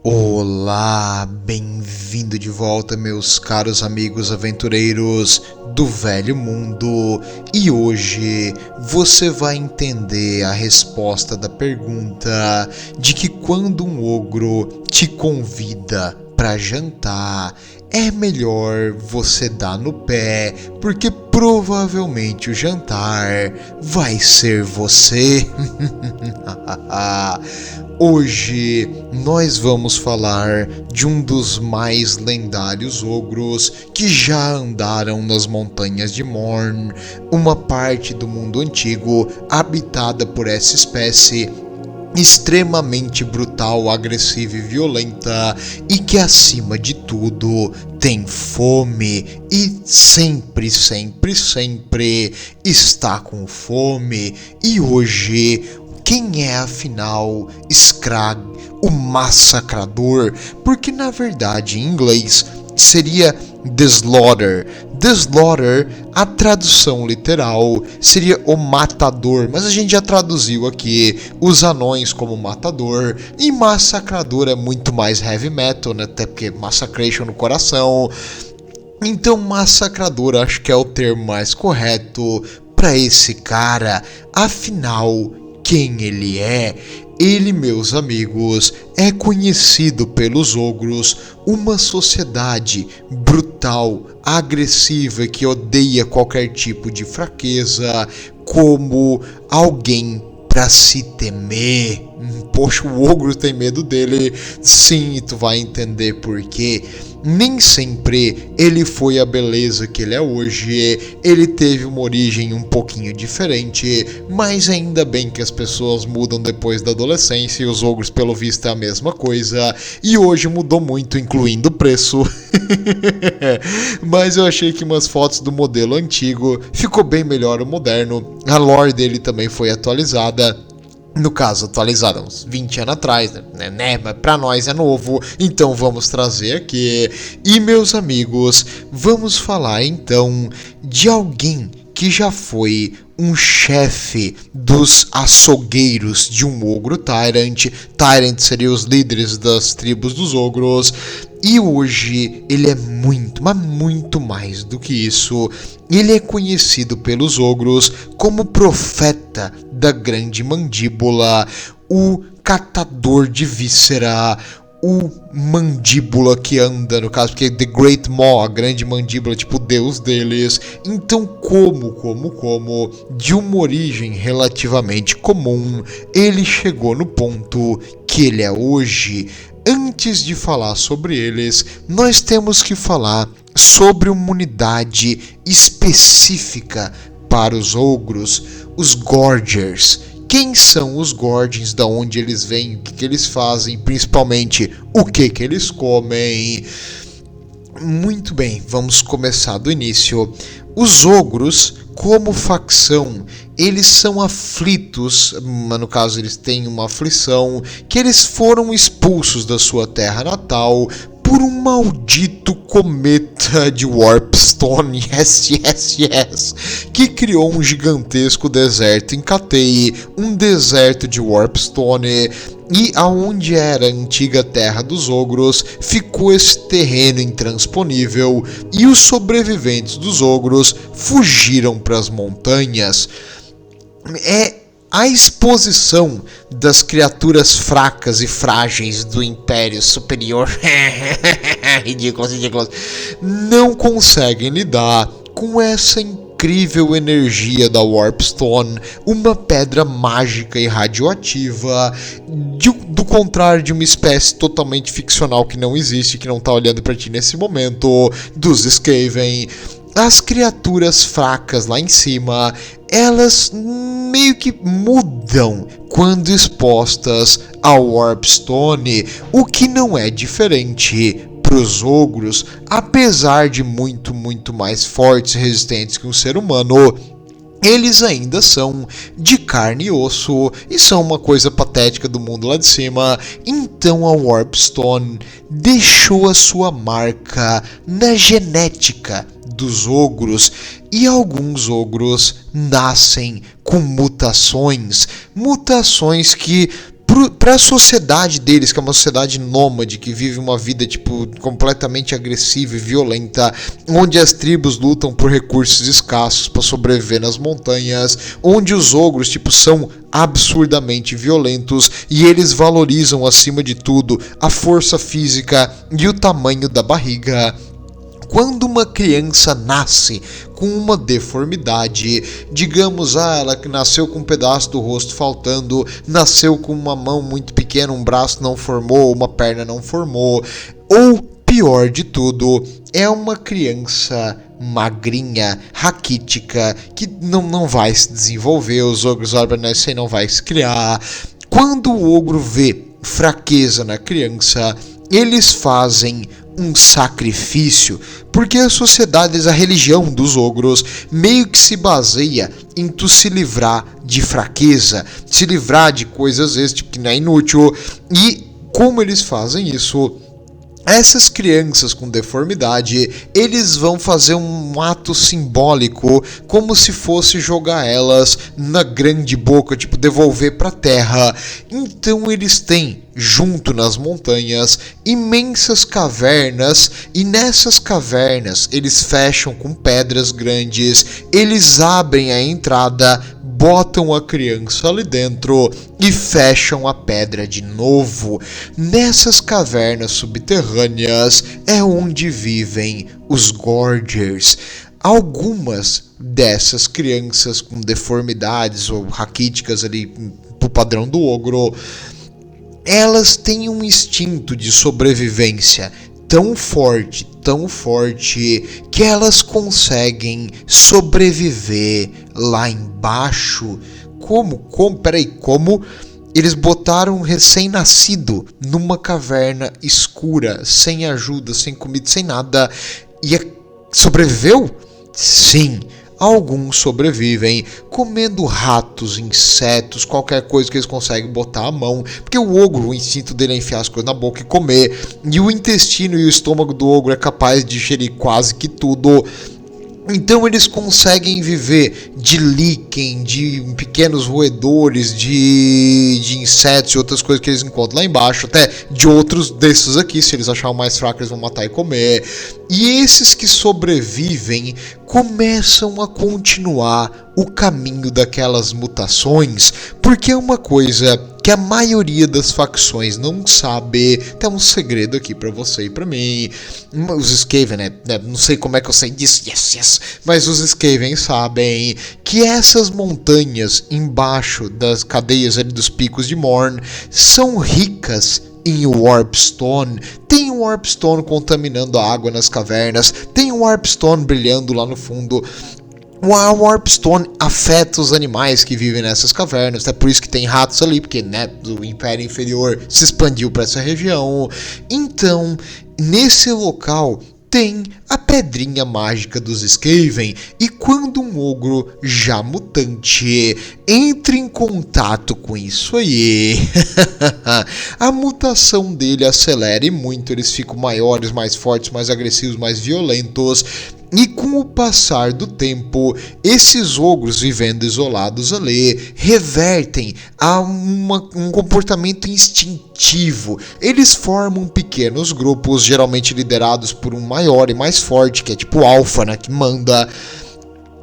Olá, bem-vindo de volta, meus caros amigos aventureiros do Velho Mundo. E hoje você vai entender a resposta da pergunta de que quando um ogro te convida para jantar, é melhor você dar no pé, porque provavelmente o jantar vai ser você. Hoje nós vamos falar de um dos mais lendários ogros que já andaram nas montanhas de Morn, uma parte do mundo antigo habitada por essa espécie extremamente brutal, agressiva e violenta, e que acima de tudo tem fome e sempre está com fome. E hoje, quem é afinal Skrag, o massacrador? Porque na verdade em inglês seria The Slaughter. The Slaughter, a tradução literal seria o matador, mas a gente já traduziu aqui os anões como matador, e massacrador é muito mais heavy metal, né? Até porque massacration no coração. Então massacrador acho que é o termo mais correto para esse cara. Afinal, quem ele é? Ele, meus amigos, é conhecido pelos ogros, uma sociedade brutal, agressiva, que odeia qualquer tipo de fraqueza, como alguém para se temer. Poxa, o ogro tem medo dele. Sim, tu vai entender por quê. Nem sempre ele foi a beleza que ele é hoje, ele teve uma origem um pouquinho diferente, mas ainda bem que as pessoas mudam depois da adolescência e os ogros pelo visto é a mesma coisa, e hoje mudou muito, incluindo o preço. Mas eu achei que umas fotos do modelo antigo ficou bem melhor o moderno, a lore dele também foi atualizada. No caso, atualizada uns 20 anos atrás, né? Mas pra nós é novo, então vamos trazer aqui. E meus amigos, vamos falar então de alguém que já foi um chefe dos açougueiros de um ogro Tyrant. Tyrant seria os líderes das tribos dos ogros. E hoje ele é muito, mas muito mais do que isso. Ele é conhecido pelos ogros como profeta da grande mandíbula, o catador de víscera, o mandíbula que anda, no caso, porque The Great Maw, a grande mandíbula, tipo o deus deles. Então como, de uma origem relativamente comum, ele chegou no ponto que ele é hoje. Antes de falar sobre eles, nós temos que falar sobre uma unidade específica para os ogros, os Gorgers. Quem são os Gorgins, da onde eles vêm, o que eles fazem, principalmente o que eles comem. Muito bem, vamos começar do início. Os ogros, como facção, eles são aflitos, mas no caso eles têm uma aflição, que eles foram expulsos da sua terra natal por um maldito cometa de Warpstone, yes, que criou um gigantesco deserto em Cathay, um deserto de Warpstone, e aonde era a antiga terra dos ogros, ficou esse terreno intransponível, e os sobreviventes dos ogros fugiram para as montanhas. A exposição das criaturas fracas e frágeis do Império Superior ridículos, não conseguem lidar com essa incrível energia da Warpstone, uma pedra mágica e radioativa, do contrário de uma espécie totalmente ficcional que não existe, que não está olhando para ti nesse momento, dos Skaven. As criaturas fracas lá em cima, elas meio que mudam quando expostas ao Warpstone, o que não é diferente para os ogros, apesar de muito mais fortes e resistentes que um ser humano. Eles ainda são de carne e osso e são uma coisa patética do mundo lá de cima. Então a Warpstone deixou a sua marca na genética dos ogros, e alguns ogros nascem com mutações que Para a sociedade deles, que é uma sociedade nômade, que vive uma vida tipo completamente agressiva e violenta, onde as tribos lutam por recursos escassos para sobreviver nas montanhas, onde os ogros tipo são absurdamente violentos e eles valorizam acima de tudo a força física e o tamanho da barriga. Quando uma criança nasce com uma deformidade, digamos, ela que nasceu com um pedaço do rosto faltando, nasceu com uma mão muito pequena, um braço não formou, uma perna não formou, ou pior de tudo, é uma criança magrinha, raquítica, que não vai se desenvolver, os ogros e não vai se criar. Quando o ogro vê fraqueza na criança, eles fazem um sacrifício, porque a sociedade, a religião dos ogros meio que se baseia em tu se livrar de fraqueza, se livrar de coisas às vezes tipo, que não é inútil. E como eles fazem isso? Essas crianças com deformidade, eles vão fazer um ato simbólico, como se fosse jogar elas na grande boca, tipo devolver para a terra. Então eles têm, junto nas montanhas, imensas cavernas, e nessas cavernas eles fecham com pedras grandes, eles abrem a entrada, botam a criança ali dentro e fecham a pedra de novo. Nessas cavernas subterrâneas é onde vivem os Gorgers. Algumas dessas crianças com deformidades ou raquíticas ali pro padrão do ogro, elas têm um instinto de sobrevivência tão forte, que elas conseguem sobreviver lá embaixo. Como eles botaram um recém-nascido numa caverna escura, sem ajuda, sem comida, sem nada, e sobreviveu? Sim. Alguns sobrevivem comendo ratos, insetos, qualquer coisa que eles conseguem botar a mão, porque o ogro, o instinto dele é enfiar as coisas na boca e comer, e o intestino e o estômago do ogro é capaz de digerir quase que tudo. Então eles conseguem viver de líquen, de pequenos roedores, de insetos e outras coisas que eles encontram lá embaixo, até de outros desses aqui, se eles acharem mais fracos eles vão matar e comer. E esses que sobrevivem começam a continuar o caminho daquelas mutações, porque é uma coisa que a maioria das facções não sabe. Tem um segredo aqui pra você e pra mim. Os Skaven, né? Não sei como é que eu sei disso, yes. Mas os Skaven sabem que essas montanhas embaixo das cadeias ali dos picos de Morn são ricas em Warpstone. Tem um Warpstone contaminando a água nas cavernas, tem um Warpstone brilhando lá no fundo. O Warpstone afeta os animais que vivem nessas cavernas, é por isso que tem ratos ali, porque né, o Império Inferior se expandiu para essa região. Então, nesse local tem a pedrinha mágica dos Skaven, e quando um ogro já mutante entra em contato com isso aí, a mutação dele acelera e muito, eles ficam maiores, mais fortes, mais agressivos, mais violentos. E com o passar do tempo, esses ogros vivendo isolados ali revertem a um comportamento instintivo. Eles formam pequenos grupos, geralmente liderados por um maior e mais forte, que é tipo o alfa, né, que manda.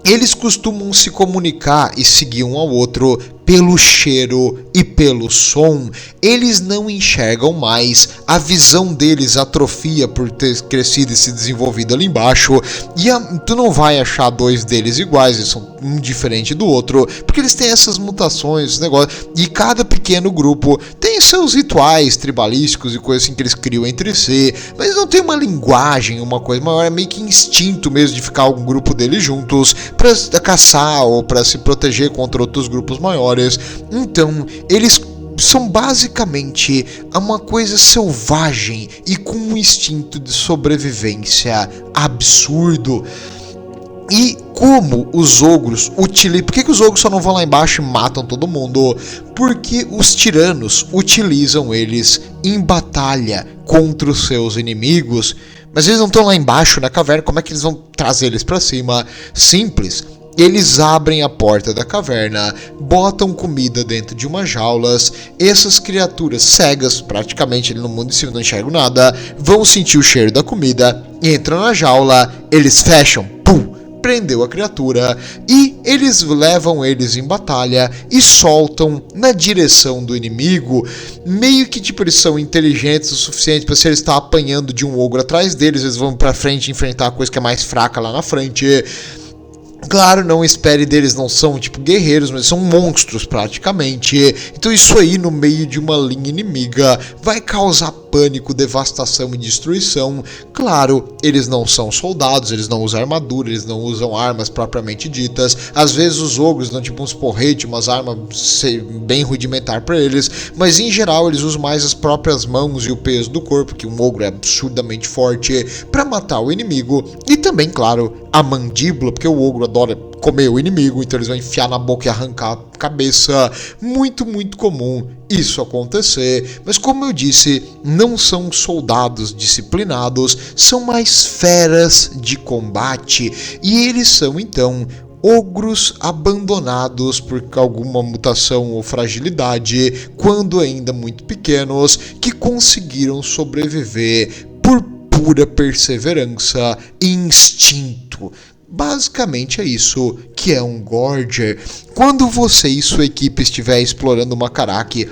Eles costumam se comunicar e seguir um ao outro pelo cheiro e pelo som. Eles não enxergam mais, a visão deles atrofia por ter crescido e se desenvolvido ali embaixo, e tu não vai achar dois deles iguais, eles são um diferente do outro, porque eles têm essas mutações, esse negócio, e cada pequeno grupo tem seus rituais tribalísticos e coisas assim que eles criam entre si, mas não tem uma linguagem, uma coisa maior, é meio que instinto mesmo de ficar algum grupo deles juntos para caçar ou para se proteger contra outros grupos maiores. Então, eles são basicamente uma coisa selvagem e com um instinto de sobrevivência absurdo. E como os ogros utilizam... Por que os ogros só não vão lá embaixo e matam todo mundo? Porque os tiranos utilizam eles em batalha contra os seus inimigos. Mas eles não estão lá embaixo na caverna, como é que eles vão trazer eles pra cima? Simples. eles abrem a porta da caverna, botam comida dentro de umas jaulas. Essas criaturas cegas, praticamente ali no mundo de cima não enxergam nada, vão sentir o cheiro da comida, entram na jaula, eles fecham, pum, prendeu a criatura, e eles levam eles em batalha e soltam na direção do inimigo. Meio que tipo, eles são inteligentes o suficiente para, se eles estão apanhando de um ogro atrás deles, eles vão pra frente enfrentar a coisa que é mais fraca lá na frente. Claro, não espere deles, não são tipo guerreiros, mas são monstros praticamente. Então isso aí no meio de uma linha inimiga vai causar pânico, devastação e destruição. Claro, eles não são soldados, eles não usam armadura, eles não usam armas propriamente ditas. Às vezes os ogros dão tipo uns porretes, umas armas bem rudimentar para eles, mas em geral eles usam mais as próprias mãos e o peso do corpo, que um ogro é absurdamente forte, para matar o inimigo. E também, claro, a mandíbula, porque o ogro adora comer o inimigo, então eles vão enfiar na boca e arrancar a cabeça. Muito, muito comum isso acontecer, mas como eu disse, não são soldados disciplinados, são mais feras de combate, e eles são então ogros abandonados por alguma mutação ou fragilidade, quando ainda muito pequenos, que conseguiram sobreviver por pura perseverança e instinto. Basicamente é isso que é um Gorger. Quando você e sua equipe estiver explorando uma Karaki,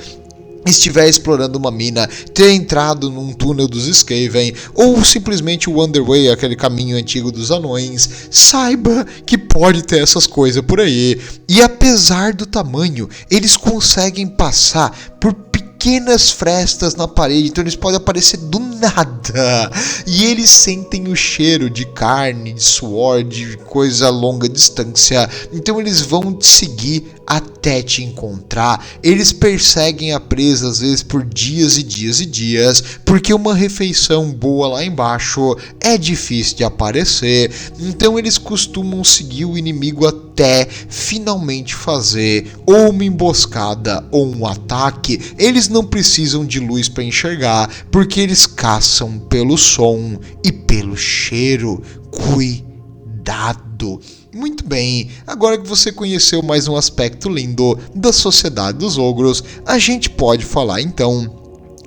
estiver explorando uma mina, ter entrado num túnel dos Skaven, ou simplesmente o Underway, aquele caminho antigo dos anões, saiba que pode ter essas coisas por aí. E apesar do tamanho, eles conseguem passar por pequenas frestas na parede, então eles podem aparecer do nada, e eles sentem o cheiro de carne, de suor, de coisa a longa distância, então eles vão te seguir até te encontrar. Eles perseguem a presa às vezes por dias e dias e dias, porque uma refeição boa lá embaixo é difícil de aparecer, então eles costumam seguir o inimigo até finalmente fazer ou uma emboscada ou um ataque. Eles não precisam de luz para enxergar, porque eles caçam pelo som e pelo cheiro. Cuidado! Muito bem, agora que você conheceu mais um aspecto lindo da sociedade dos ogros, a gente pode falar então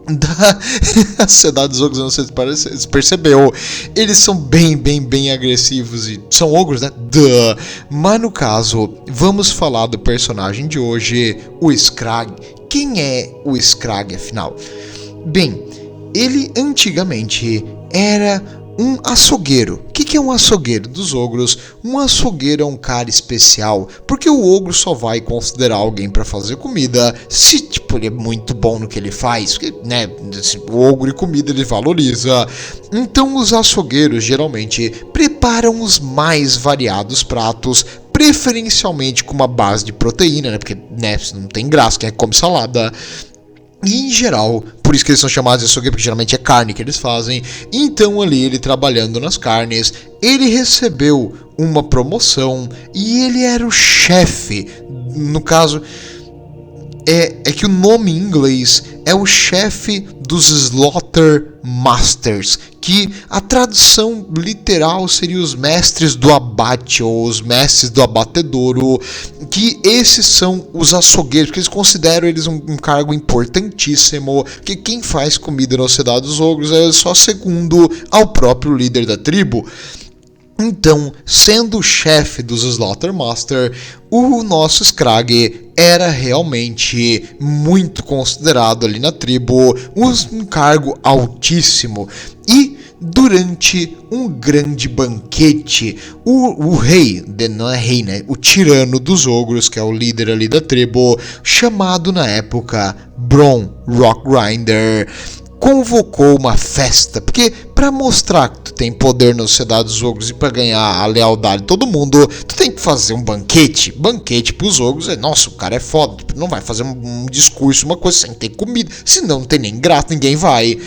da sociedade dos ogros. Não sei se percebeu, eles são bem agressivos e são ogros, né? Mas no caso, vamos falar do personagem de hoje, o Skrag. Quem é o Skrag, afinal? Bem, ele antigamente era um açougueiro. O que é um açougueiro dos ogros? Um açougueiro é um cara especial, porque o ogro só vai considerar alguém para fazer comida se tipo, ele é muito bom no que ele faz, porque, né, o ogro e comida ele valoriza. Então os açougueiros geralmente preparam os mais variados pratos, preferencialmente com uma base de proteína, né, porque, né, não tem graça, quem come salada. E em geral, por isso que eles são chamados de açougueiro, porque geralmente é carne que eles fazem. Então ali, ele trabalhando nas carnes, ele recebeu uma promoção e ele era o chefe. No caso, é que o nome em inglês é o chefe dos Slaughter Masters, que a tradução literal seria os mestres do abate, ou os mestres do abatedouro, que esses são os açougueiros, porque eles consideram eles um cargo importantíssimo, que quem faz comida na sociedade dos ogros é só segundo ao próprio líder da tribo. Então, sendo o chefe dos Slaughtermaster, o nosso Skrag era realmente muito considerado ali na tribo, um cargo altíssimo. E durante um grande banquete, o rei, não é rei, né? O tirano dos ogros, que é o líder ali da tribo, chamado na época Bron Rockgrinder, convocou uma festa, porque para mostrar que tu tem poder na sociedade dos ogros e para ganhar a lealdade de todo mundo, tu tem que fazer um banquete pros ogros. Nossa, o cara é foda, não vai fazer um discurso, uma coisa sem ter comida, senão não tem nem graça, ninguém vai.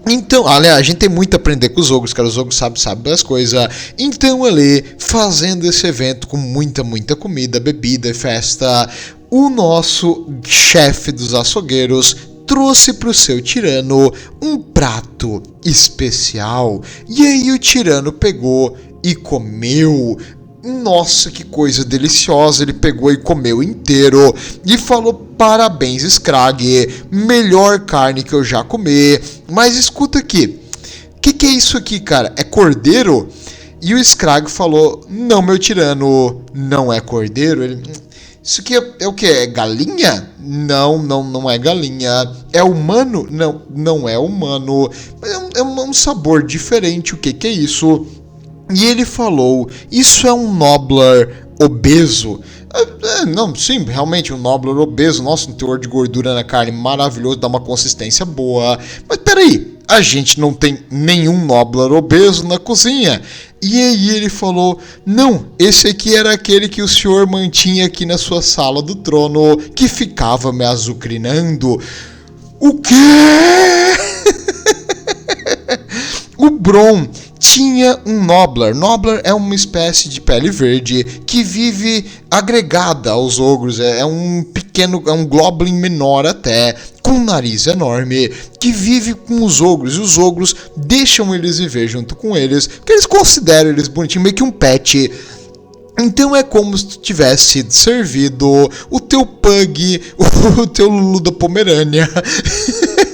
Então, aliás, a gente tem muito a aprender com os ogros, cara. Os ogros sabem das coisas. Então, ali, fazendo esse evento com muita comida, bebida e festa, o nosso chefe dos açougueiros trouxe para o seu tirano um prato especial. E aí o tirano pegou e comeu. nossa, que coisa deliciosa, ele pegou e comeu inteiro e falou: parabéns, Scrag, melhor carne que eu já comi. Mas escuta aqui, que é isso aqui, cara? É cordeiro? E o Scrag falou: não, meu tirano, não é cordeiro. Ele: isso aqui é o que? É galinha? Não é galinha. É humano? Não é humano. Mas é um sabor diferente. O que é isso? E ele falou: isso é um Nobbler obeso. Não, sim, realmente um Nobbler obeso. Nossa, um teor de gordura na carne maravilhoso, dá uma consistência boa. Mas peraí, a gente não tem nenhum Nobbler obeso na cozinha. E aí ele falou: não, esse aqui era aquele que o senhor mantinha aqui na sua sala do trono, que ficava me azucrinando. O quê? O Bronn tinha um Nobbler. Nobbler é uma espécie de pele verde que vive agregada aos ogros. É um pequeno, é um Goblin menor até, com um nariz enorme, que vive com os ogros. E os ogros deixam eles viver junto com eles, porque eles consideram eles bonitinhos, meio que um pet. Então é como se tu tivesse sido servido o teu pug, o teu Lulu da Pomerânia.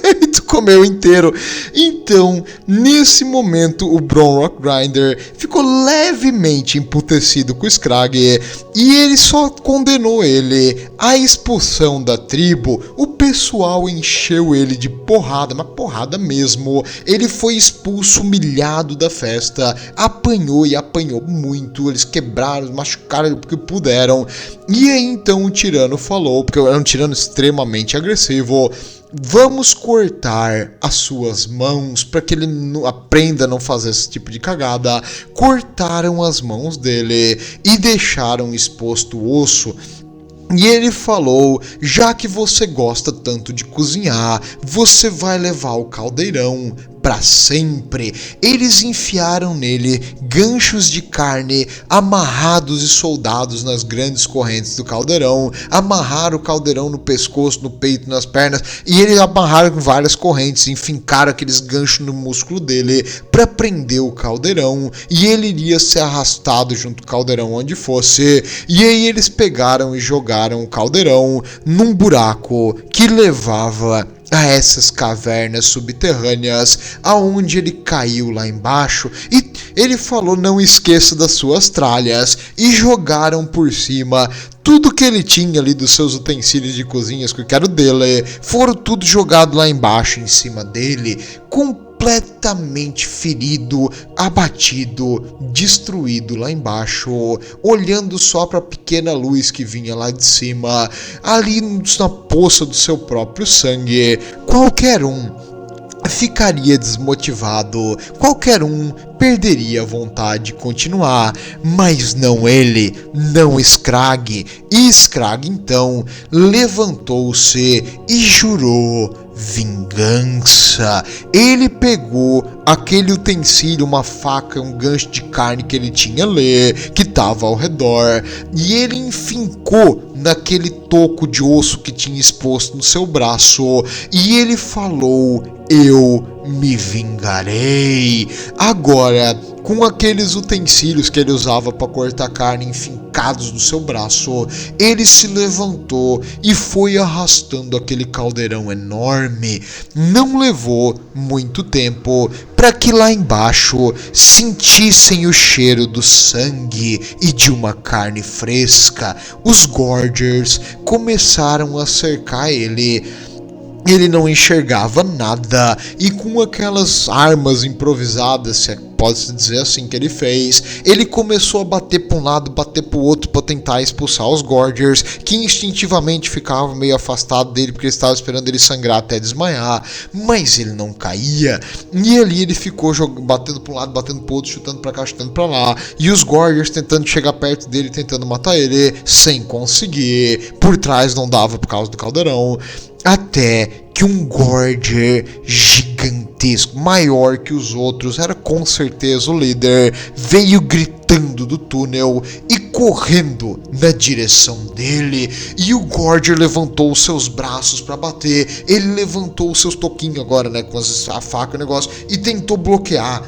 E tu comeu inteiro. Então, nesse momento, o Bronn Rockgrinder ficou levemente emputecido com o Scrag e ele só condenou ele à expulsão da tribo. O pessoal encheu ele de porrada, mas porrada mesmo. Ele foi expulso, humilhado da festa, apanhou e apanhou muito. Eles quebraram, machucaram porque puderam. E aí então o tirano falou, porque era um tirano extremamente agressivo: vamos cortar as suas mãos para que ele aprenda a não fazer esse tipo de cagada. Cortaram as mãos dele e deixaram exposto o osso. E ele falou: já que você gosta tanto de cozinhar, você vai levar o caldeirão para sempre. Eles enfiaram nele ganchos de carne amarrados e soldados nas grandes correntes do caldeirão, amarraram o caldeirão no pescoço, no peito, nas pernas, e eles amarraram com várias correntes, enfincaram aqueles ganchos no músculo dele para prender o caldeirão, e ele iria ser arrastado junto com o caldeirão onde fosse. E aí eles pegaram e jogaram o caldeirão num buraco que levava a essas cavernas subterrâneas, aonde ele caiu lá embaixo, e ele falou: não esqueça das suas tralhas, e jogaram por cima tudo que ele tinha ali dos seus utensílios de cozinhas, que era o dele, foram tudo jogado lá embaixo em cima dele, completamente ferido, abatido, destruído lá embaixo, olhando só para a pequena luz que vinha lá de cima, ali na poça do seu próprio sangue. Qualquer um ficaria desmotivado, qualquer um perderia a vontade de continuar, mas não ele, não Scrag. E Scrag então levantou-se e jurou vingança. Ele pegou aquele utensílio, uma faca, um gancho de carne que ele tinha ali, que estava ao redor, e ele enfincou naquele toco de osso que tinha exposto no seu braço, e ele falou: eu me vingarei. Agora, com aqueles utensílios que ele usava para cortar carne enfincados no seu braço, ele se levantou e foi arrastando aquele caldeirão enorme. Não levou muito tempo para que lá embaixo sentissem o cheiro do sangue e de uma carne fresca. Os Gorgers começaram a cercar ele. Ele não enxergava nada, e com aquelas armas improvisadas, se pode-se dizer assim, que ele fez, ele começou a bater para um lado, bater para o outro para tentar expulsar os Gorgers, que instintivamente ficavam meio afastados dele porque eles estavam esperando ele sangrar até desmaiar, mas ele não caía. E ali ele ficou batendo para um lado, batendo para o outro, chutando para cá, chutando para lá, e os Gorgers tentando chegar perto dele, tentando matar ele, sem conseguir. Por trás não dava por causa do caldeirão. Até que um Gorger gigantesco, maior que os outros, era com certeza o líder, veio gritando do túnel e correndo na direção dele. E o Gorger levantou os seus braços para bater. Ele levantou os seus toquinhos agora, né, com a faca e o negócio, e tentou bloquear.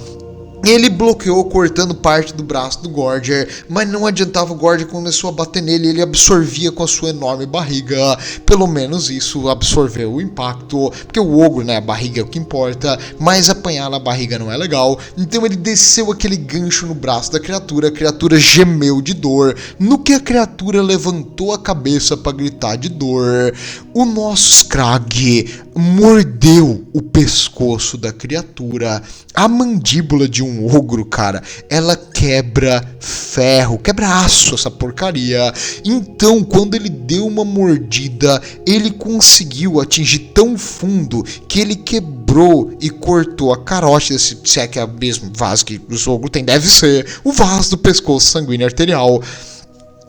Ele bloqueou, cortando parte do braço do Gorger, mas não adiantava, o Gorger começou a bater nele, ele absorvia com a sua enorme barriga, pelo menos isso absorveu o impacto, porque o ogro, né, a barriga é o que importa, mas apanhar na barriga não é legal, então ele desceu aquele gancho no braço da criatura, a criatura gemeu de dor, no que a criatura levantou a cabeça para gritar de dor, o nosso Skrag mordeu o pescoço da criatura. A mandíbula de um ogro, cara, ela quebra ferro, quebra aço, essa porcaria. Então, quando ele deu uma mordida, ele conseguiu atingir tão fundo que ele quebrou e cortou a carótida, se é que é o mesmo vaso que o ogro tem, deve ser o vaso do pescoço sanguíneo arterial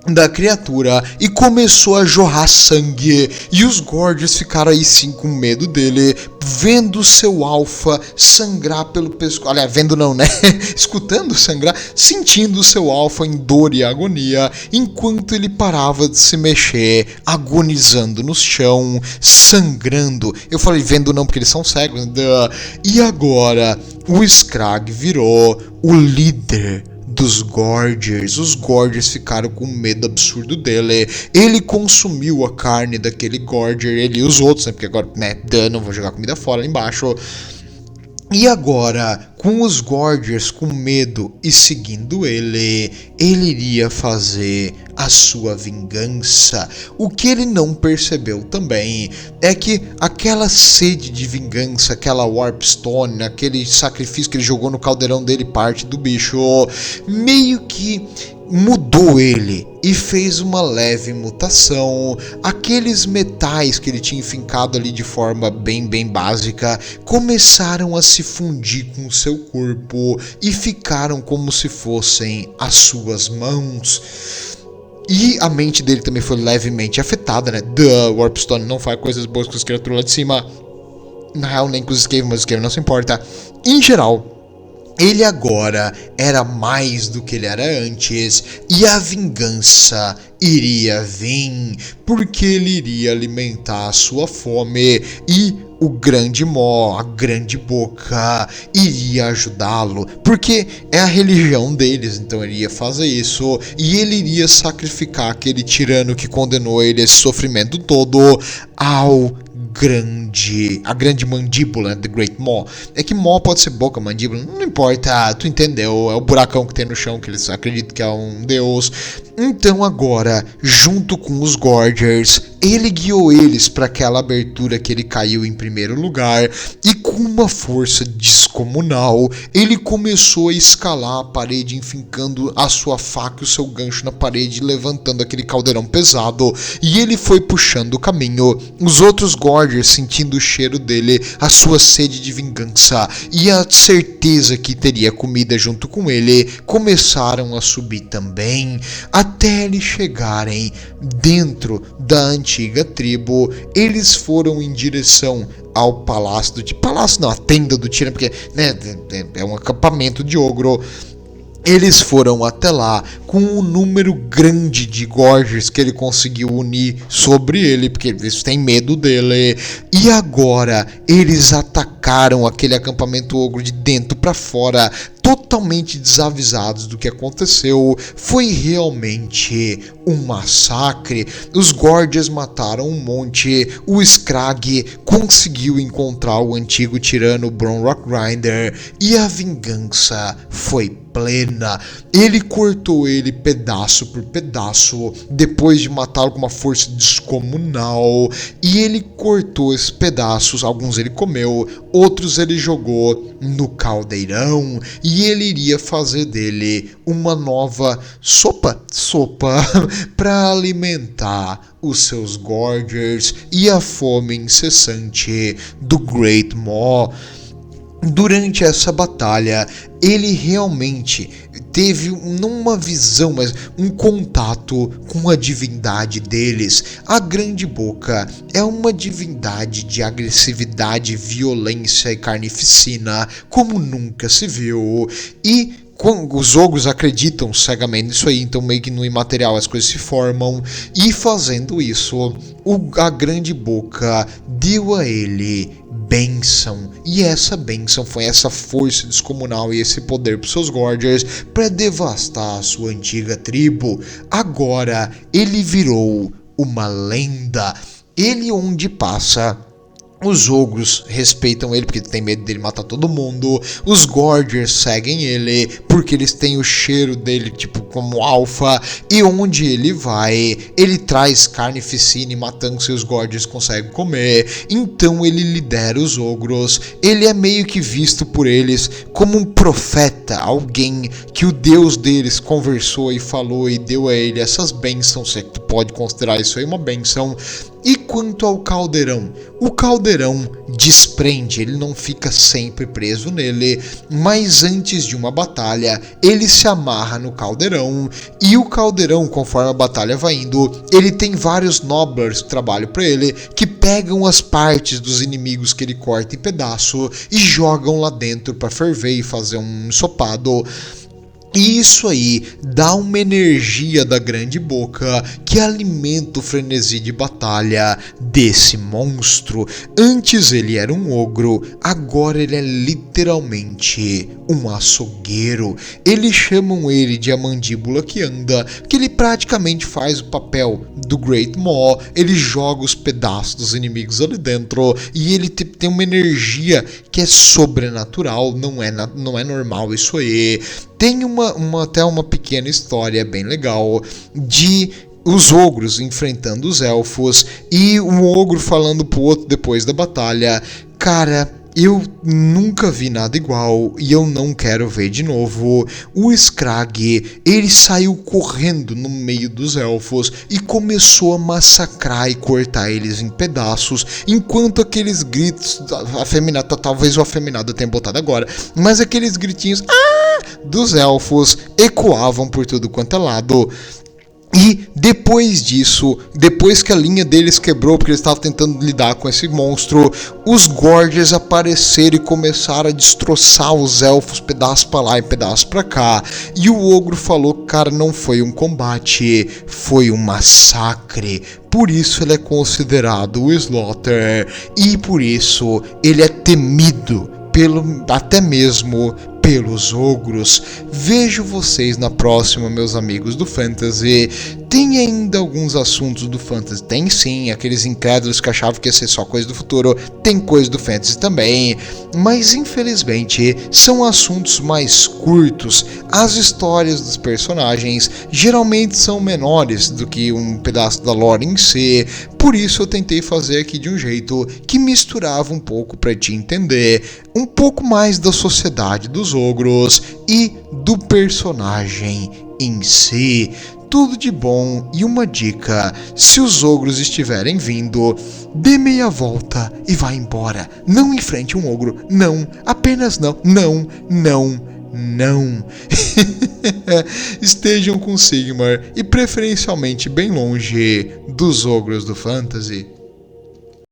da criatura, e começou a jorrar sangue, e os Gorgers ficaram aí sim com medo dele, vendo seu alfa sangrar pelo pescoço, aliás, vendo não, né, escutando sangrar, sentindo seu alfa em dor e agonia, enquanto ele parava de se mexer, agonizando no chão, sangrando. Eu falei vendo não porque eles são cegos, e agora o Skrag virou o líder dos Gorgers. Os Gorgers ficaram com medo absurdo dele. Ele consumiu a carne daquele Gorger, ele e os outros, né? Porque agora, né, não vou jogar comida fora lá embaixo. E agora, com os Gorgers com medo e seguindo ele iria fazer a sua vingança. O que ele não percebeu também é que aquela sede de vingança, aquela Warpstone, aquele sacrifício que ele jogou no caldeirão dele, parte do bicho, meio que mudou ele e fez uma leve mutação. Aqueles metais que ele tinha enfincado ali de forma bem básica começaram a se fundir com o seu corpo e ficaram como se fossem as suas mãos. E a mente dele também foi levemente afetada, né? Warpstone não faz coisas boas com as criaturas lá de cima. Na real, nem com os Skaven, mas os Skaven não se importa. Em geral, ele agora era mais do que ele era antes, e a vingança iria vir, porque ele iria alimentar a sua fome, e o grande Maw, a grande boca, iria ajudá-lo, porque é a religião deles, então ele ia fazer isso, e ele iria sacrificar aquele tirano que condenou ele a esse sofrimento todo a grande mandíbula, The Great Maw. É que Maw pode ser boca, mandíbula, não importa, tu entendeu, é o buracão que tem no chão, que eles acreditam que é um deus. Então agora, junto com os Gorgers, ele guiou eles para aquela abertura que ele caiu em primeiro lugar, e com uma força descomunal, ele começou a escalar a parede, enfincando a sua faca e o seu gancho na parede, levantando aquele caldeirão pesado, e ele foi puxando o caminho. Os outros Gorgers, sentindo o cheiro dele, a sua sede de vingança e a certeza que teria comida junto com ele, começaram a subir também, até eles chegarem dentro da antiga tribo. Eles foram em direção ao palácio a tenda do tirano, porque, né, é um acampamento de ogro. Eles foram até lá com um número grande de Gorgers que ele conseguiu unir sobre ele, porque eles têm medo dele. E agora eles atacaram aquele acampamento ogro de dentro para fora, totalmente desavisados do que aconteceu. Foi realmente um massacre. Os Gorgers mataram um monte. O Skrag conseguiu encontrar o antigo tirano Bron Rockgrinder, e a vingança foi plena. Ele cortou ele pedaço por pedaço, depois de matá-lo com uma força descomunal, e ele cortou esses pedaços, alguns ele comeu, outros ele jogou no caldeirão, e ele iria fazer dele uma nova sopa para alimentar os seus Gorgers e a fome incessante do Great Maw. Durante essa batalha, ele realmente teve não uma visão, mas um contato com a divindade deles. A Grande Boca é uma divindade de agressividade, violência e carnificina como nunca se viu, e os ogros acreditam cegamente nisso aí, então meio que no imaterial as coisas se formam, e fazendo isso, a grande boca deu a ele bênção, e essa bênção foi essa força descomunal e esse poder para seus Gorgers para devastar a sua antiga tribo. Agora ele virou uma lenda. Ele onde passa, os ogros respeitam ele porque tem medo dele matar todo mundo. Os Gorgers seguem ele porque eles têm o cheiro dele, tipo, como alfa. E onde ele vai, ele traz carnificina e matando seus Gorgers consegue comer. Então ele lidera os ogros. Ele é meio que visto por eles como um profeta, alguém que o deus deles conversou e falou e deu a ele essas bênçãos. Se tu pode considerar isso aí uma bênção. E quanto ao caldeirão? O caldeirão desprende, ele não fica sempre preso nele, mas antes de uma batalha, ele se amarra no caldeirão, e o caldeirão, conforme a batalha vai indo, ele tem vários nobblers que trabalham para ele, que pegam as partes dos inimigos que ele corta em pedaço e jogam lá dentro para ferver e fazer um ensopado. E isso aí dá uma energia da grande boca que alimenta o frenesi de batalha desse monstro. Antes ele era um ogro, agora ele é literalmente um açougueiro. Eles chamam ele de a mandíbula que anda, que ele praticamente faz o papel do Great Maw. Ele joga os pedaços dos inimigos ali dentro e ele tem uma energia que é sobrenatural, não é normal isso aí. Tem até uma pequena história bem legal de os ogros enfrentando os elfos e um ogro falando pro outro depois da batalha: cara, eu nunca vi nada igual e eu não quero ver de novo. O Skrag, ele saiu correndo no meio dos elfos e começou a massacrar e cortar eles em pedaços, enquanto aqueles gritos afeminados, talvez o afeminado eu tenha botado agora, mas aqueles gritinhos dos elfos ecoavam por tudo quanto é lado. E depois disso, depois que a linha deles quebrou porque eles estavam tentando lidar com esse monstro, os Gorgers apareceram e começaram a destroçar os elfos pedaço pra lá e pedaço pra cá. E o ogro falou: cara, não foi um combate, foi um massacre. Por isso ele é considerado o Slaughter, e por isso ele é temido até mesmo pelos ogros. Vejo vocês na próxima, meus amigos do Fantasy. Tem ainda alguns assuntos do Fantasy? Tem sim, aqueles incrédulos que achavam que ia ser só coisa do futuro, tem coisa do Fantasy também, mas infelizmente são assuntos mais curtos. As histórias dos personagens geralmente são menores do que um pedaço da lore em si, por isso eu tentei fazer aqui de um jeito que misturava um pouco para te entender um pouco mais da sociedade dos ogros e do personagem em si. Tudo de bom, e uma dica: se os ogros estiverem vindo, dê meia volta e vá embora. Não enfrente um ogro, não, apenas não, não. Estejam com Sigmar e preferencialmente bem longe dos ogros do Fantasy.